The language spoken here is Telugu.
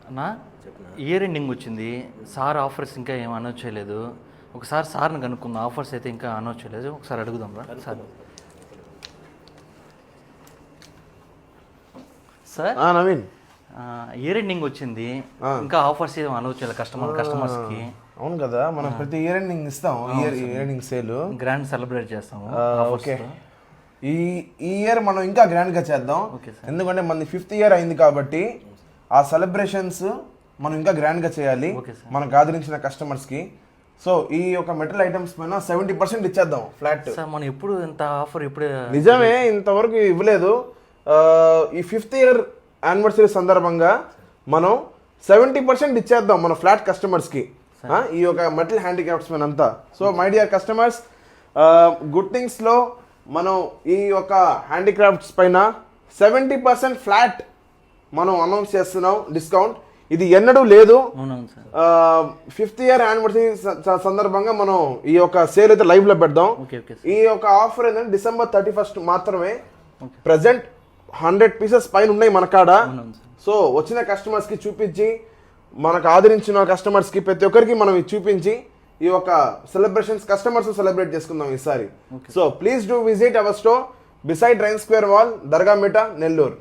అన్నా ఇయర్ ఎండింగ్ వచ్చింది సార్, ఆఫర్స్ ఇంకా ఏం అనౌన్స్ చేయలేదు. ఒకసారి సార్ని కనుక్కుందాం, ఆఫర్స్ అయితే ఇంకా అనౌన్స్ చేయలేదు, ఒకసారి అడుగుదాం రా sir. Sir Naveen, year ending వచ్చింది, ఇంకా ఆఫర్స్ ఏం అనౌన్స్ చేయలేదు కస్టమర్స్కి. అవును కదా, మనం ప్రతి ఇయర్ ఎండింగ్ ఇస్తాం, year ending sale grand celebrate చేస్తాము. ఓకే, ఈ ఇయర్ మనం ఇంకా గ్రాండ్గా చేద్దాం, ఎందుకంటే మనది 5th ఇయర్ అయింది కాబట్టి ఆ సెలబ్రేషన్స్ మనం ఇంకా గ్రాండ్గా చేయాలి మనకు ఆదరించిన కస్టమర్స్కి. సో ఈ యొక్క మెటల్ ఐటమ్స్ పైన 70% ఇచ్చేద్దాం ఫ్లాట్. మనం ఎప్పుడు ఇంత ఆఫర్ ఇప్పుడు నిజమే, ఇంతవరకు ఇవ్వలేదు. ఈ 5th ఇయర్ యానివర్సరీ సందర్భంగా మనం 70% ఇచ్చేద్దాం మన ఫ్లాట్ కస్టమర్స్కి, ఈ యొక్క మెటల్ హ్యాండిక్రాఫ్ట్స్ పైన అంతా. So my dear customers, good థింగ్స్లో మనం ఈ యొక్క హ్యాండిక్రాఫ్ట్స్ పైన 70% ఫ్లాట్ మనం అనౌన్స్ చేస్తున్నాం డిస్కౌంట్. ఇది ఎన్నడూ లేదు. 5th ఇయర్ యానివర్సరీ సందర్భంగా మనం ఈ యొక్క సేల్ అయితే లైవ్ లో పెడదాం. ఈ యొక్క ఆఫర్ ఏంటంటే December 31st మాత్రమే. ప్రజెంట్ 100 పీసెస్ పైన ఉన్నాయి మన కాడ. సో వచ్చిన కస్టమర్స్ కి చూపించి, మనకు ఆదరించిన కస్టమర్స్ కి ప్రతి ఒక్కరికి మనం చూపించి ఈ యొక్క సెలబ్రేషన్స్ కస్టమర్స్ సెలబ్రేట్ చేసుకుందాం ఈసారి. So please do visit our store beside Rain Square mall, Darga Mitta, Nellore.